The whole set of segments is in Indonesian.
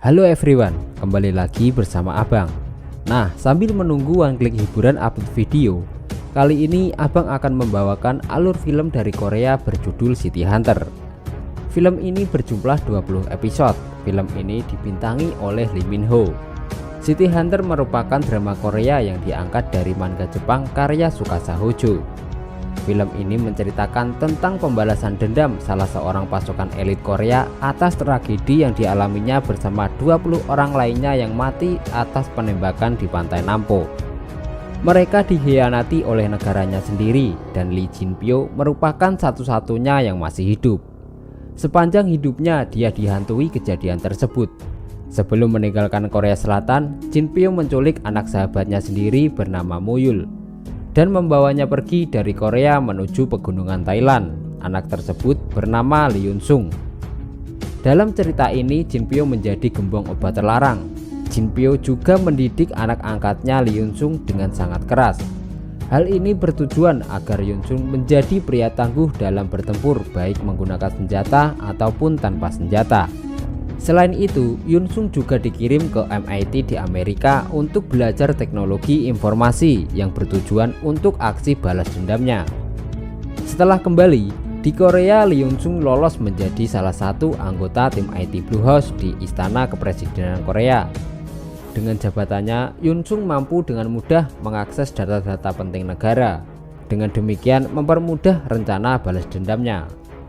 Halo everyone, kembali lagi bersama Abang. Nah, sambil menunggu One Click hiburan upload video, kali ini Abang akan membawakan alur film dari Korea berjudul City Hunter. Film ini berjumlah 20 episode. Film ini dibintangi oleh Lee Min Ho. City Hunter merupakan drama Korea yang diangkat dari manga Jepang karya Tsukasa Hojo. Film ini menceritakan tentang pembalasan dendam salah seorang pasukan elit Korea atas tragedi yang dialaminya bersama 20 orang lainnya yang mati atas penembakan di pantai Nampo. Mereka dikhianati oleh negaranya sendiri dan Lee Jin Pyo merupakan satu-satunya yang masih hidup. Sepanjang hidupnya dia dihantui kejadian tersebut. Sebelum meninggalkan Korea Selatan, Jin Pyo menculik anak sahabatnya sendiri bernama Moyul dan membawanya pergi dari Korea menuju pegunungan Thailand. Anak tersebut bernama Lee Yun Sung. Dalam cerita ini, Jin Pyo menjadi gembong obat terlarang. Jin Pyo juga mendidik anak angkatnya Lee Yun Sung dengan sangat keras. Hal ini bertujuan agar Yun Sung menjadi pria tangguh dalam bertempur, baik menggunakan senjata ataupun tanpa senjata. Selain itu, Yun Sung juga dikirim ke MIT di Amerika untuk belajar teknologi informasi yang bertujuan untuk aksi balas dendamnya. Setelah kembali, di Korea Lee Yun Sung lolos menjadi salah satu anggota tim IT Blue House di Istana Kepresidenan Korea. Dengan jabatannya, Yun Sung mampu dengan mudah mengakses data-data penting negara. Dengan demikian mempermudah rencana balas dendamnya.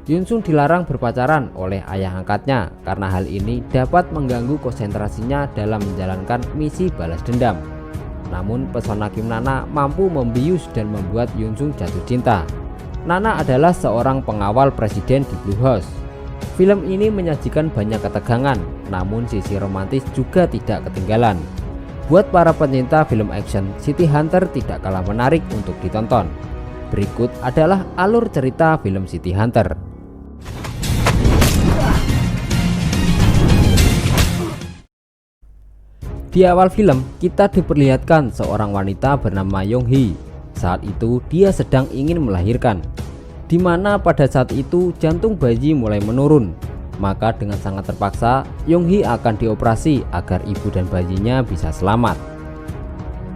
Yun Sung dilarang berpacaran oleh ayah angkatnya karena hal ini dapat mengganggu konsentrasinya dalam menjalankan misi balas dendam. Namun pesona Kim Nana mampu membius dan membuat Yun Sung jatuh cinta. Nana adalah seorang pengawal presiden di Blue House. Film ini menyajikan banyak ketegangan, namun sisi romantis juga tidak ketinggalan. Buat para pencinta film action, City Hunter tidak kalah menarik untuk ditonton. Berikut adalah alur cerita film City Hunter. Di awal film, kita diperlihatkan seorang wanita bernama Yong Hee. Saat itu dia sedang ingin melahirkan, di mana pada saat itu jantung bayi mulai menurun. Maka dengan sangat terpaksa, Yong Hee akan dioperasi agar ibu dan bayinya bisa selamat.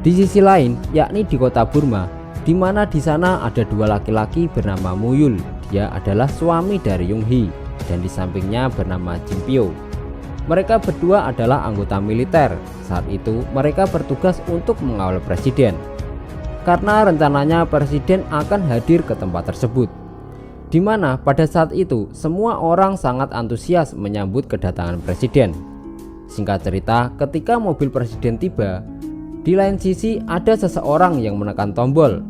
Di sisi lain, yakni di kota Burma, di mana di sana ada dua laki-laki bernama Moyul. Dia adalah suami dari Yong Hee dan di sampingnya bernama Jin Pyo. Mereka berdua adalah anggota militer. Saat itu mereka bertugas untuk mengawal presiden, karena rencananya presiden akan hadir ke tempat tersebut, di mana pada saat itu semua orang sangat antusias menyambut kedatangan presiden. Singkat cerita, ketika mobil presiden tiba, di lain sisi ada seseorang yang menekan tombol.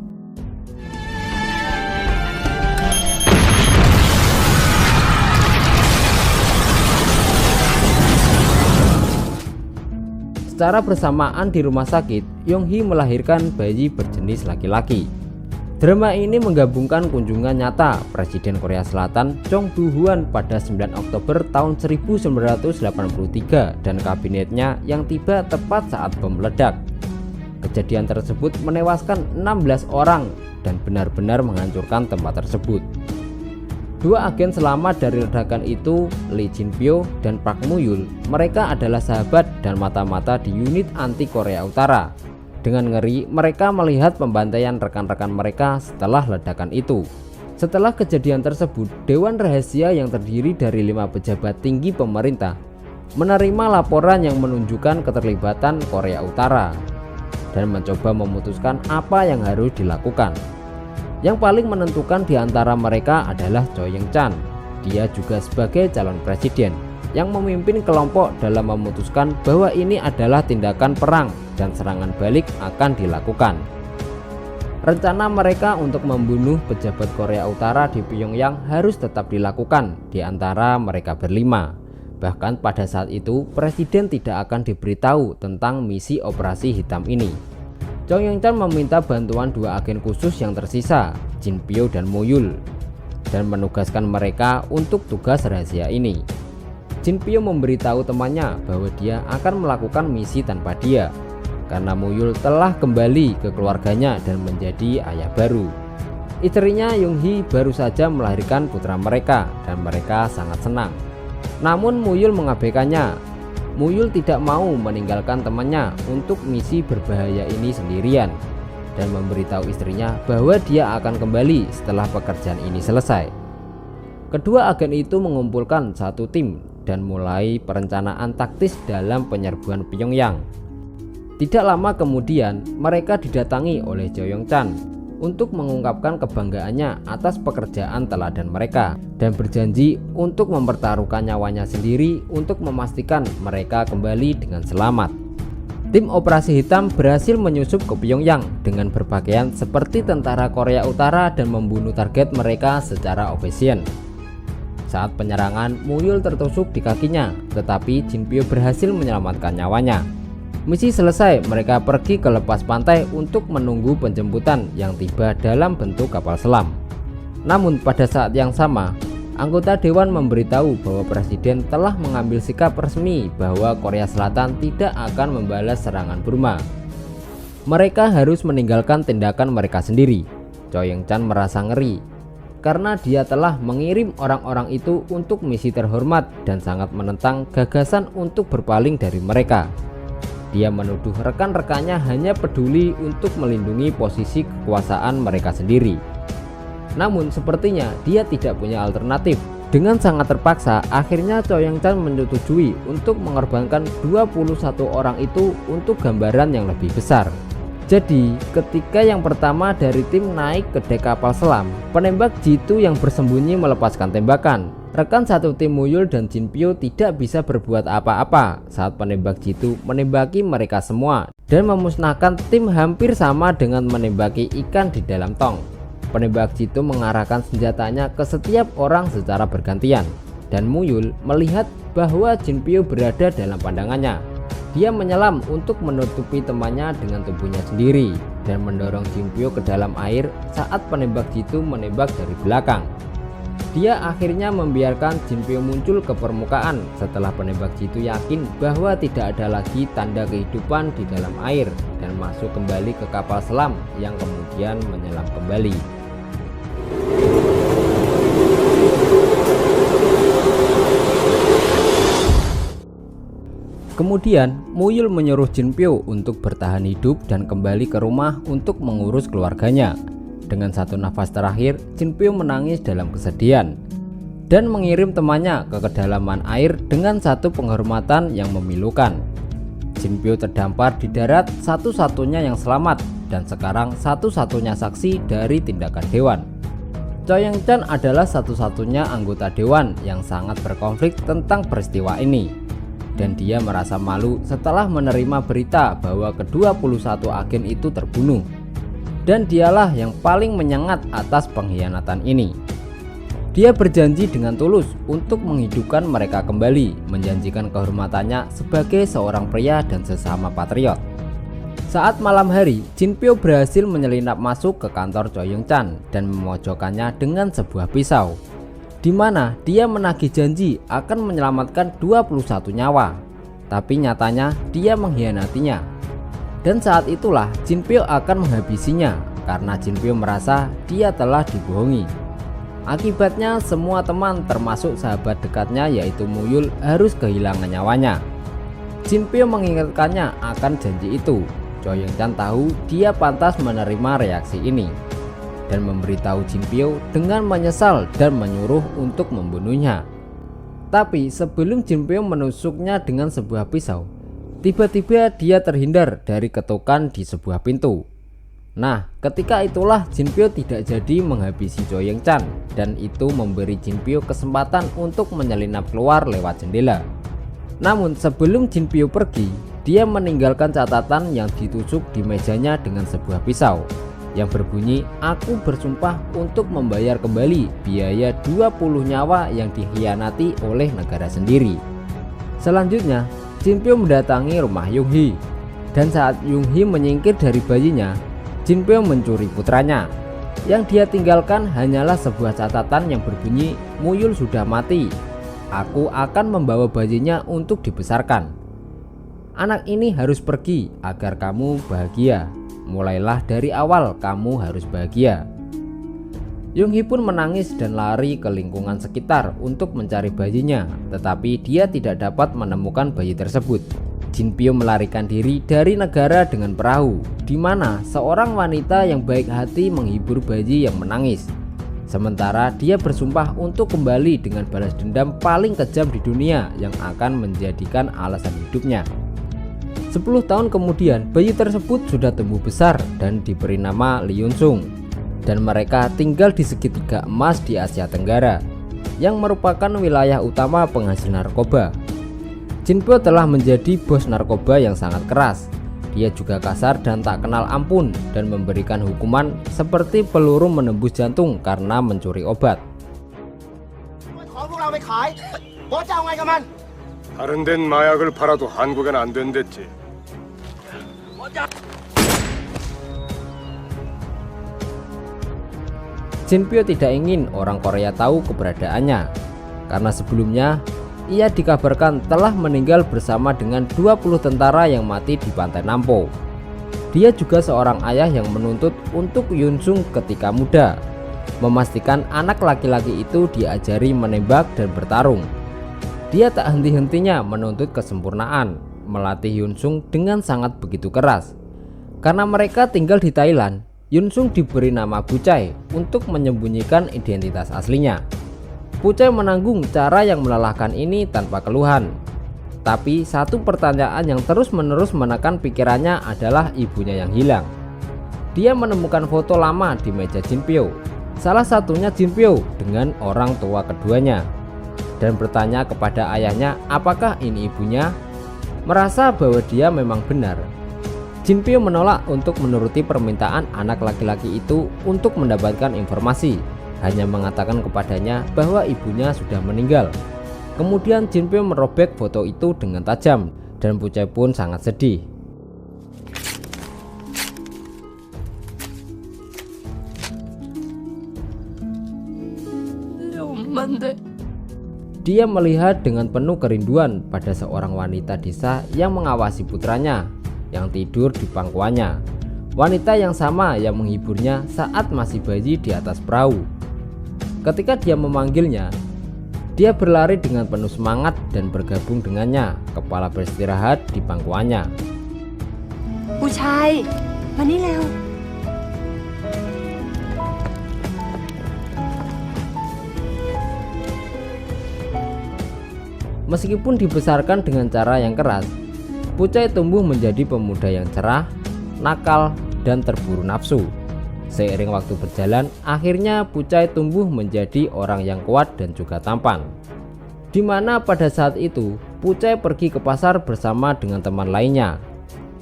Secara bersamaan di rumah sakit, Yong Hee melahirkan bayi berjenis laki-laki. Drama ini menggabungkan kunjungan nyata Presiden Korea Selatan Chung Do-hwan pada 9 Oktober tahun 1983 dan kabinetnya yang tiba tepat saat bom meledak. Kejadian tersebut menewaskan 16 orang dan benar-benar menghancurkan tempat tersebut. Dua agen selamat dari ledakan itu, Lee Jin Pyo dan Park Mo-yul, mereka adalah sahabat dan mata-mata di unit anti Korea Utara. Dengan ngeri, mereka melihat pembantaian rekan-rekan mereka setelah ledakan itu. Setelah kejadian tersebut, Dewan Rahasia yang terdiri dari 5 pejabat tinggi pemerintah menerima laporan yang menunjukkan keterlibatan Korea Utara dan mencoba memutuskan apa yang harus dilakukan. Yang paling menentukan di antara mereka adalah Cho Young-chan. Dia juga sebagai calon presiden yang memimpin kelompok dalam memutuskan bahwa ini adalah tindakan perang dan serangan balik akan dilakukan. Rencana mereka untuk membunuh pejabat Korea Utara di Pyongyang harus tetap dilakukan di antara mereka berlima. Bahkan pada saat itu presiden tidak akan diberitahu tentang misi operasi hitam ini. Cho Young-chan meminta bantuan dua agen khusus yang tersisa, Jin Pyo dan Moyul, dan menugaskan mereka untuk tugas rahasia ini. Jin Pyo memberitahu temannya bahwa dia akan melakukan misi tanpa dia, karena Moyul telah kembali ke keluarganya dan menjadi ayah baru. Istrinya Yong Hee baru saja melahirkan putra mereka dan mereka sangat senang. Namun Moyul mengabaikannya. Muyul tidak mau meninggalkan temannya untuk misi berbahaya ini sendirian dan memberitahu istrinya bahwa dia akan kembali setelah pekerjaan ini selesai. Kedua agen itu mengumpulkan satu tim dan mulai perencanaan taktis dalam penyerbuan Pyongyang. Tidak lama kemudian mereka didatangi oleh Jo Yong Chan untuk mengungkapkan kebanggaannya atas pekerjaan teladan mereka dan berjanji untuk mempertaruhkan nyawanya sendiri untuk memastikan mereka kembali dengan selamat. Tim operasi hitam berhasil menyusup ke Pyongyang dengan berpakaian seperti tentara Korea Utara dan membunuh target mereka secara efisien. Saat penyerangan, Muyul tertusuk di kakinya, tetapi Jin Pyo berhasil menyelamatkan nyawanya. Misi selesai, mereka pergi ke lepas pantai untuk menunggu penjemputan yang tiba dalam bentuk kapal selam. Namun pada saat yang sama, anggota dewan memberitahu bahwa presiden telah mengambil sikap resmi bahwa Korea Selatan tidak akan membalas serangan Burma. Mereka harus meninggalkan tindakan mereka sendiri. Choi Yong-chan merasa ngeri karena dia telah mengirim orang-orang itu untuk misi terhormat dan sangat menentang gagasan untuk berpaling dari mereka. Dia menuduh rekan-rekannya hanya peduli untuk melindungi posisi kekuasaan mereka sendiri. Namun sepertinya dia tidak punya alternatif. Dengan sangat terpaksa, akhirnya Choi Yong-chan menyetujui untuk mengorbankan 21 orang itu untuk gambaran yang lebih besar. Jadi ketika yang pertama dari tim naik ke dek kapal selam, penembak jitu yang bersembunyi melepaskan tembakan. Rekan satu tim Muyul dan Jin Pyo tidak bisa berbuat apa-apa saat penembak jitu menembaki mereka semua dan memusnahkan tim hampir sama dengan menembaki ikan di dalam tong. Penembak jitu mengarahkan senjatanya ke setiap orang secara bergantian dan Muyul melihat bahwa Jin Pyo berada dalam pandangannya. Dia menyelam untuk menutupi temannya dengan tubuhnya sendiri dan mendorong Jin Pyo ke dalam air saat penembak jitu menembak dari belakang. Dia akhirnya membiarkan Jin Pyo muncul ke permukaan setelah penembak jitu yakin bahwa tidak ada lagi tanda kehidupan di dalam air dan masuk kembali ke kapal selam yang kemudian menyelam kembali. Kemudian Muyul menyuruh Jin Pyo untuk bertahan hidup dan kembali ke rumah untuk mengurus keluarganya. Dengan satu nafas terakhir, Jin Pyo menangis dalam kesedihan dan mengirim temannya ke kedalaman air dengan satu penghormatan yang memilukan. Jin Pyo terdampar di darat, satu-satunya yang selamat dan sekarang satu-satunya saksi dari tindakan dewan. Choi Yong-chan adalah satu-satunya anggota dewan yang sangat berkonflik tentang peristiwa ini. Dan dia merasa malu setelah menerima berita bahwa ke-21 agen itu terbunuh. Dan dialah yang paling menyengat atas pengkhianatan ini. Dia berjanji dengan tulus untuk menghidupkan mereka kembali, menjanjikan kehormatannya sebagai seorang pria dan sesama patriot. Saat malam hari, Jin Pyo berhasil menyelinap masuk ke kantor Choi Yong-chan dan memojokkannya dengan sebuah pisau, di mana dia menagih janji akan menyelamatkan 21 nyawa. Tapi nyatanya dia mengkhianatinya. Dan saat itulah Jin Pyo akan menghabisinya karena Jin Pyo merasa dia telah dibohongi. Akibatnya semua teman termasuk sahabat dekatnya yaitu Muyul harus kehilangan nyawanya. Jin Pyo mengingatkannya akan janji itu. Choi Yong-chan tahu dia pantas menerima reaksi ini dan memberitahu Jin Pyo dengan menyesal dan menyuruh untuk membunuhnya. Tapi sebelum Jin Pyo menusuknya dengan sebuah pisau, tiba-tiba dia terhindar dari ketukan di sebuah pintu. Nah, ketika itulah Jin Pyo tidak jadi menghabisi Choi Yong-chan dan itu memberi Jin Pyo kesempatan untuk menyelinap keluar lewat jendela. Namun sebelum Jin Pyo pergi, dia meninggalkan catatan yang ditusuk di mejanya dengan sebuah pisau yang berbunyi, "Aku bersumpah untuk membayar kembali biaya 20 nyawa yang dikhianati oleh negara sendiri." Selanjutnya, Jin Pyo mendatangi rumah Yung Hee dan saat Yung Hee menyingkir dari bayinya, Jin Pyo mencuri putranya. Yang dia tinggalkan hanyalah sebuah catatan yang berbunyi, "Muyul sudah mati. Aku akan membawa bayinya untuk dibesarkan. Anak ini harus pergi agar kamu bahagia. Mulailah dari awal kamu harus bahagia." Yung Hee pun menangis dan lari ke lingkungan sekitar untuk mencari bayinya, tetapi dia tidak dapat menemukan bayi tersebut. Jin Pyo melarikan diri dari negara dengan perahu, di mana seorang wanita yang baik hati menghibur bayi yang menangis. Sementara dia bersumpah untuk kembali dengan balas dendam paling kejam di dunia yang akan menjadikan alasan hidupnya. 10 tahun kemudian, bayi tersebut sudah tumbuh besar dan diberi nama Lee Yun Sung. Dan mereka tinggal di segitiga emas di Asia Tenggara, yang merupakan wilayah utama penghasil narkoba. Jin Pyo telah menjadi bos narkoba yang sangat keras. Dia juga kasar dan tak kenal ampun, dan memberikan hukuman seperti peluru menembus jantung karena mencuri obat. 다른 데는 마약을 팔아도 한국엔 안 된댔지. Jin Pyo tidak ingin orang Korea tahu keberadaannya, karena sebelumnya ia dikabarkan telah meninggal bersama dengan 20 tentara yang mati di pantai Nampo. Dia juga seorang ayah yang menuntut untuk Yun Sung ketika muda, memastikan anak laki-laki itu diajari menembak dan bertarung. Dia tak henti-hentinya menuntut kesempurnaan, melatih Yun Sung dengan sangat begitu keras. Karena mereka tinggal di Thailand, Yun Sung diberi nama Bucai untuk menyembunyikan identitas aslinya. Bucai menanggung cara yang melelahkan ini tanpa keluhan. Tapi satu pertanyaan yang terus-menerus menekan pikirannya adalah ibunya yang hilang. Dia menemukan foto lama di meja Jin Pyo, salah satunya Jin Pyo dengan orang tua keduanya, dan bertanya kepada ayahnya apakah ini ibunya. Merasa bahwa dia memang benar, Jin Pyo menolak untuk menuruti permintaan anak laki-laki itu untuk mendapatkan informasi, hanya mengatakan kepadanya bahwa ibunya sudah meninggal. Kemudian Jin Pyo merobek foto itu dengan tajam, dan Bucai pun sangat sedih. Dia melihat dengan penuh kerinduan pada seorang wanita desa yang mengawasi putranya yang tidur di pangkuannya. Wanita yang sama yang menghiburnya saat masih bayi di atas perahu. Ketika dia memanggilnya, dia berlari dengan penuh semangat dan bergabung dengannya, kepala beristirahat di pangkuannya. Bucai, mani leo. Meskipun dibesarkan dengan cara yang keras, Bucai tumbuh menjadi pemuda yang cerah, nakal, dan terburu nafsu. Seiring waktu berjalan, akhirnya Bucai tumbuh menjadi orang yang kuat dan juga tampan. Dimana pada saat itu, Bucai pergi ke pasar bersama dengan teman lainnya.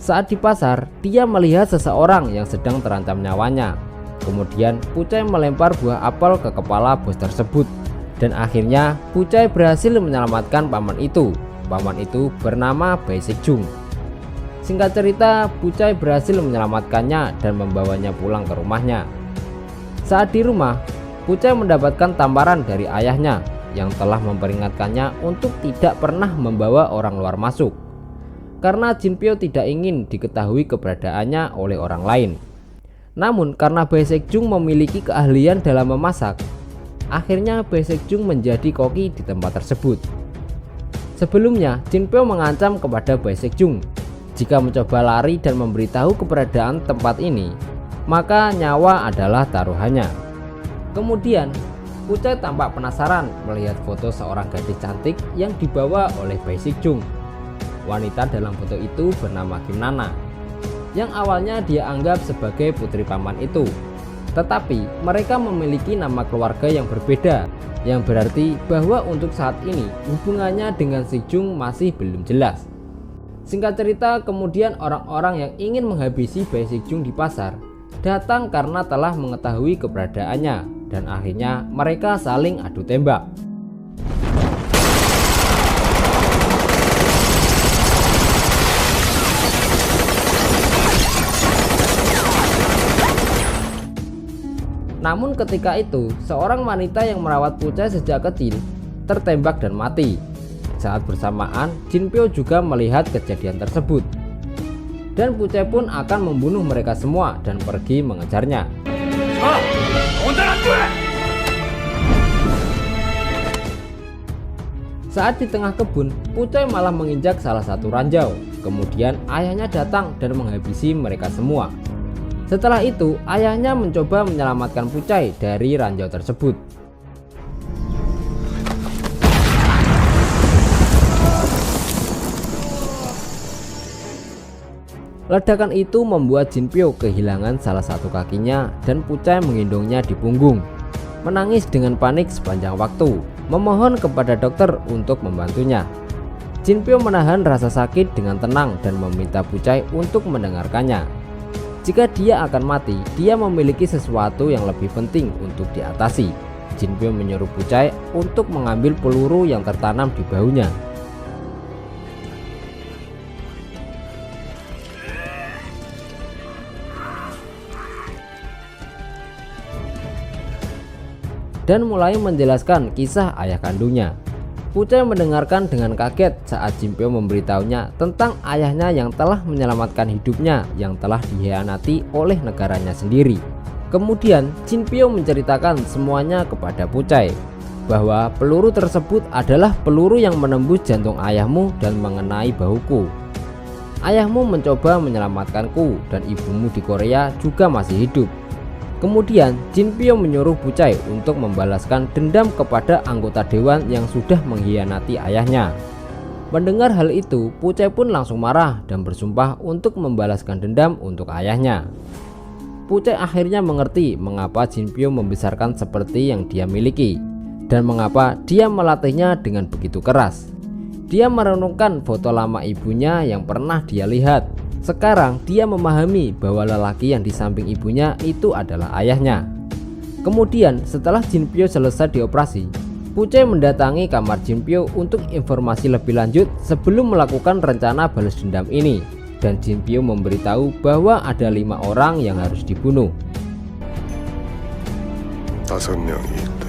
Saat di pasar, dia melihat seseorang yang sedang terancam nyawanya. Kemudian Bucai melempar buah apel ke kepala bos tersebut, dan akhirnya Bucai berhasil menyelamatkan paman itu. Paman itu bernama Bae Sik Jung. Singkat cerita, Bucai berhasil menyelamatkannya dan membawanya pulang ke rumahnya. Saat di rumah, Bucai mendapatkan tamparan dari ayahnya yang telah memperingatkannya untuk tidak pernah membawa orang luar masuk, karena Jin Pyo tidak ingin diketahui keberadaannya oleh orang lain. Namun karena Bae Sik Jung memiliki keahlian dalam memasak, akhirnya Bae Sik Jung menjadi koki di tempat tersebut. Sebelumnya, Jin Pyo mengancam kepada Bae Sik Jung, jika mencoba lari dan memberitahu keberadaan tempat ini, maka nyawa adalah taruhannya. Kemudian, Bucai tampak penasaran melihat foto seorang gadis cantik yang dibawa oleh Bae Sik Jung. Wanita dalam foto itu bernama Kim Nana, yang awalnya dia anggap sebagai putri paman itu. Tetapi mereka memiliki nama keluarga yang berbeda, yang berarti bahwa untuk saat ini hubungannya dengan Sik Jung masih belum jelas. Singkat cerita, kemudian orang-orang yang ingin menghabisi Bae Sik Jung di pasar datang karena telah mengetahui keberadaannya, dan akhirnya mereka saling adu tembak. Namun ketika itu, seorang wanita yang merawat Bucai sejak kecil tertembak dan mati. Saat bersamaan, Jin Pyo juga melihat kejadian tersebut, dan Bucai pun akan membunuh mereka semua dan pergi mengejarnya. Saat di tengah kebun, Pucai malah menginjak salah satu ranjau. Kemudian ayahnya datang dan menghabisi mereka semua. Setelah itu, ayahnya mencoba menyelamatkan Pucai dari ranjau tersebut. Ledakan itu membuat Jinpyo kehilangan salah satu kakinya dan Pucai menggendongnya di punggung. Menangis dengan panik sepanjang waktu, memohon kepada dokter untuk membantunya. Jinpyo menahan rasa sakit dengan tenang dan meminta Pucai untuk mendengarkannya. Jika dia akan mati, dia memiliki sesuatu yang lebih penting untuk diatasi. Jinpyo menyuruh Pucai untuk mengambil peluru yang tertanam di bahunya. Dan mulai menjelaskan kisah ayah kandungnya. Pucai mendengarkan dengan kaget saat Jinpyo memberitahunya tentang ayahnya yang telah menyelamatkan hidupnya yang telah dikhianati oleh negaranya sendiri. Kemudian Jinpyo menceritakan semuanya kepada Pucai, bahwa peluru tersebut adalah peluru yang menembus jantung ayahmu dan mengenai bahuku. Ayahmu mencoba menyelamatkanku dan ibumu di Korea juga masih hidup. Kemudian Jinpyo menyuruh Pucai untuk membalaskan dendam kepada anggota dewan yang sudah mengkhianati ayahnya. Mendengar hal itu, Pucai pun langsung marah dan bersumpah untuk membalaskan dendam untuk ayahnya. Pucai akhirnya mengerti mengapa Jinpyo membesarkan seperti yang dia miliki dan mengapa dia melatihnya dengan begitu keras. Dia merenungkan foto lama ibunya yang pernah dia lihat. Sekarang dia memahami bahwa lelaki yang di samping ibunya itu adalah ayahnya. Kemudian setelah Jinpyo selesai dioperasi, Pucai mendatangi kamar Jinpyo untuk informasi lebih lanjut sebelum melakukan rencana balas dendam ini. Dan Jinpyo memberitahu bahwa ada 5 orang yang harus dibunuh. 5명이 있다.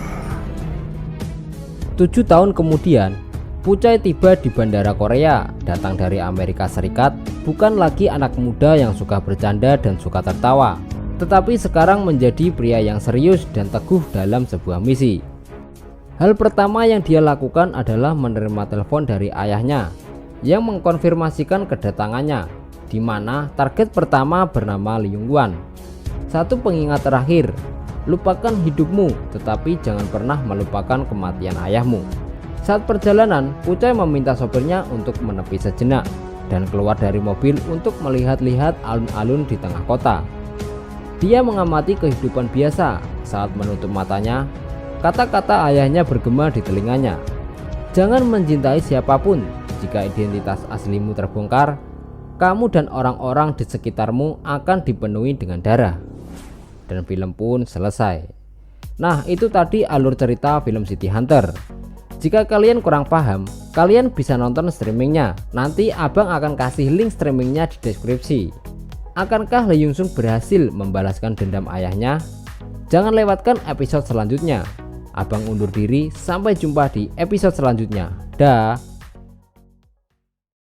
7 tahun kemudian, Pucai tiba di bandara Korea, datang dari Amerika Serikat, bukan lagi anak muda yang suka bercanda dan suka tertawa, tetapi sekarang menjadi pria yang serius dan teguh dalam sebuah misi. Hal pertama yang dia lakukan adalah menerima telepon dari ayahnya yang mengkonfirmasikan kedatangannya, di mana target pertama bernama Lee Yong-wan. Satu pengingat terakhir, lupakan hidupmu, tetapi jangan pernah melupakan kematian ayahmu. Saat perjalanan, Pucai meminta sopirnya untuk menepi sejenak dan keluar dari mobil untuk melihat-lihat alun-alun di tengah kota. Dia mengamati kehidupan biasa. Saat menutup matanya, kata-kata ayahnya bergema di telinganya. Jangan mencintai siapapun. Jika identitas aslimu terbongkar, kamu dan orang-orang di sekitarmu akan dipenuhi dengan darah. Dan film pun selesai. Nah, itu tadi alur cerita film City Hunter. Jika kalian kurang paham, kalian bisa nonton streamingnya. Nanti abang akan kasih link streamingnya di deskripsi. Akankah Lee Young Sung berhasil membalaskan dendam ayahnya? Jangan lewatkan episode selanjutnya. Abang undur diri, sampai jumpa di episode selanjutnya. Dah.